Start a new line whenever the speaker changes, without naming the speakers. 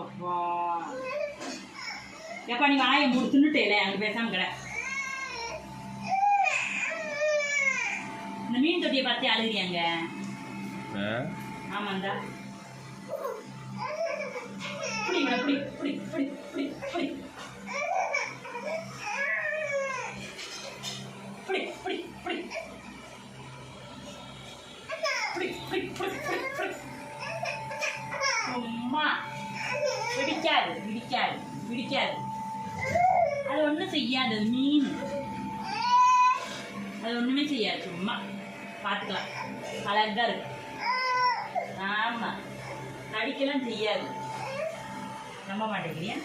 அப்பா எப்பா நீ வாயை மூடு தின்னுட்டேல அங்கே பேசாம கடை. இந்த மீன் தொட்டியை பார்த்து அழுகிறியாங்க? ஆமாண்டா. புடி புடி புடி புடி புடி புடி புடி புடி புடி புடி புடி புடி புடி. சும்மா பிடிக்காது பிடிக்காது பிடிக்காது. அது ஒன்றும் செய்யாது. மீன் அது ஒன்றுமே செய்யாது. சும்மா பார்த்துக்கலாம். அழகா இருக்கு. ஆமாம், நடிக்கலாம் செய்யாது. நம்ப மாட்டேங்கிறியா?